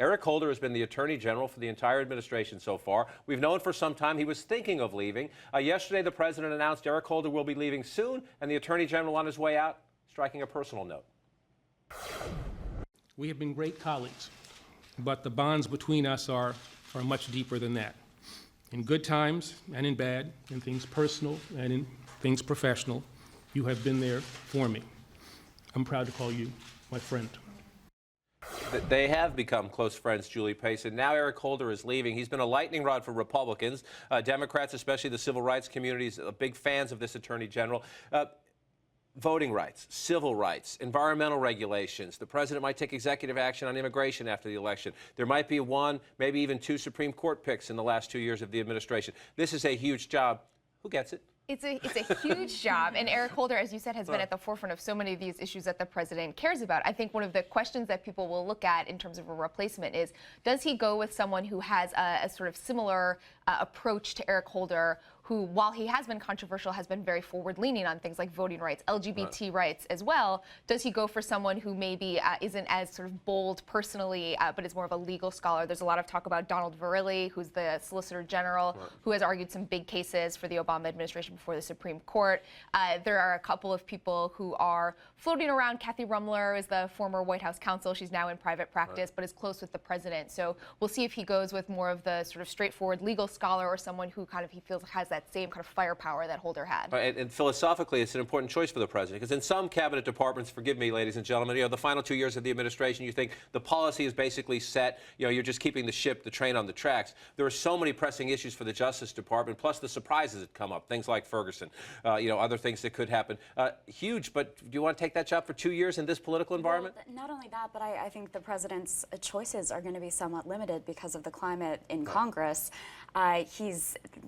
Eric Holder has been the Attorney General for the entire administration so far. We've known for some time he was thinking of leaving. Yesterday, the president announced Eric Holder will be leaving soon, and the Attorney General on his way out, striking a personal note. We have been great colleagues, but the bonds between us are much deeper than that. In good times and in bad, in things personal and in things professional, you have been there for me. I'm proud to call you my friend. They have become close friends, Julie Pace, and now Eric Holder is leaving. He's been a lightning rod for Republicans. Democrats, especially the civil rights communities, are big fans of this Attorney General. Voting rights, civil rights, environmental regulations. The president might take executive action on immigration after the election. There might be one, maybe even two Supreme Court picks in the last 2 years of the administration. This is a huge job. Who gets it? It's a huge job, and Eric Holder, as you said, has been at the forefront of so many of these issues that the president cares about. I think one of the questions that people will look at in terms of a replacement is, does he go with someone who has a sort of similar approach to Eric Holder, who, while he has been controversial, has been very forward-leaning on things like voting rights, LGBT rights as well? Does he go for someone who maybe isn't as sort of bold personally, but is more of a legal scholar? There's a lot of talk about Donald Verrilli, who's the Solicitor General, who has argued some big cases for the Obama administration before the Supreme Court. There are a couple of people who are floating around. Kathy Rumler is the former White House counsel. She's now in private practice, but is close with the president. So we'll see if he goes with more of the sort of straightforward legal scholar or someone who kind of he feels has that same kind of firepower that Holder had. And philosophically, it's an important choice for the president, because in some cabinet departments, forgive me, ladies and gentlemen, the final 2 years of the administration, you think the policy is basically set, you're just keeping the train on the tracks. There are so many pressing issues for the Justice Department, plus the surprises that come up, things like Ferguson, other things that could happen. Huge, but do you want to take that job for 2 years in this political environment? Well, not only that, but I think the president's choices are going to be somewhat limited because of the climate in Congress.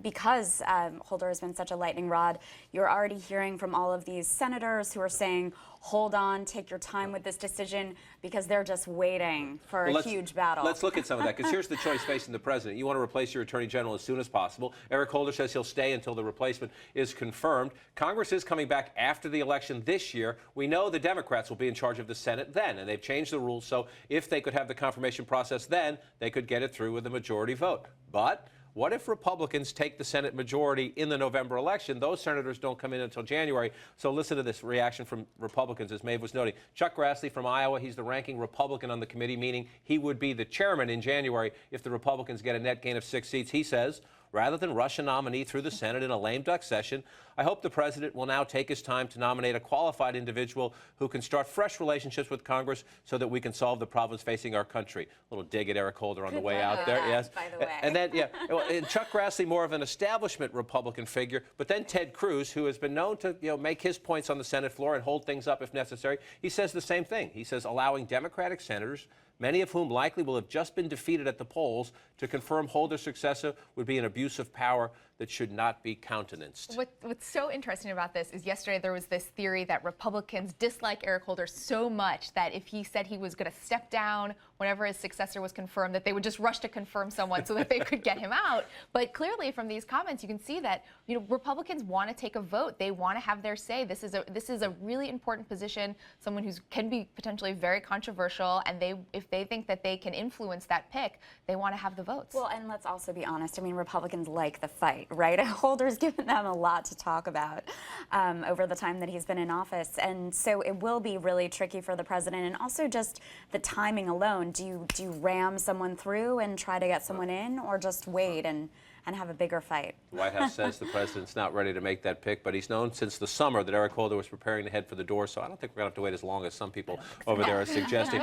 Because Holder has been such a lightning rod, you're already hearing from all of these senators who are saying, hold on, take your time with this decision, because they're just waiting for a huge battle. Let's look at some of that, because here's the choice facing the president. You want to replace your Attorney General as soon as possible. Eric Holder says he'll stay until the replacement is confirmed. Congress is coming back after the election this year. We know the Democrats will be in charge of the Senate then, and they've changed the rules, so if they could have the confirmation process then, they could get it through with a majority vote. But what if Republicans take the Senate majority in the November election? Those senators don't come in until January. So listen to this reaction from Republicans, as Maeve was noting. Chuck Grassley from Iowa, he's the ranking Republican on the committee, meaning he would be the chairman in January if the Republicans get a net gain of 6 seats. He says, rather than rush a nominee through the Senate in a lame duck session, I hope the president will now take his time to nominate a qualified individual who can start fresh relationships with Congress so that we can solve the problems facing our country. A little dig at Eric Holder on the way out there. Yes. By the way. And then, and Chuck Grassley, more of an establishment Republican figure, but then Ted Cruz, who has been known to make his points on the Senate floor and hold things up if necessary, he says the same thing. He says allowing Democratic senators, many of whom likely will have just been defeated at the polls, to confirm Holder's successor would be an abuse of power that should not be countenanced. What's so interesting about this is yesterday there was this theory that Republicans dislike Eric Holder so much that if he said he was going to step down whenever his successor was confirmed, that they would just rush to confirm someone so that they could get him out. But clearly from these comments, you can see that Republicans want to take a vote. They want to have their say. This is a really important position, someone who can be potentially very controversial, and if they think that they can influence that pick, they want to have the votes. Well, and let's also be honest. I mean, Republicans like the fight, right? Holder's given them a lot to talk about over the time that he's been in office, and so it will be really tricky for the president. And also just the timing alone. Do you ram someone through and try to get someone in, or just wait and have a bigger fight? The White House says the president's not ready to make that pick, but he's known since the summer that Eric Holder was preparing to head for the door, so I don't think we're going to have to wait as long as some people over there are suggesting.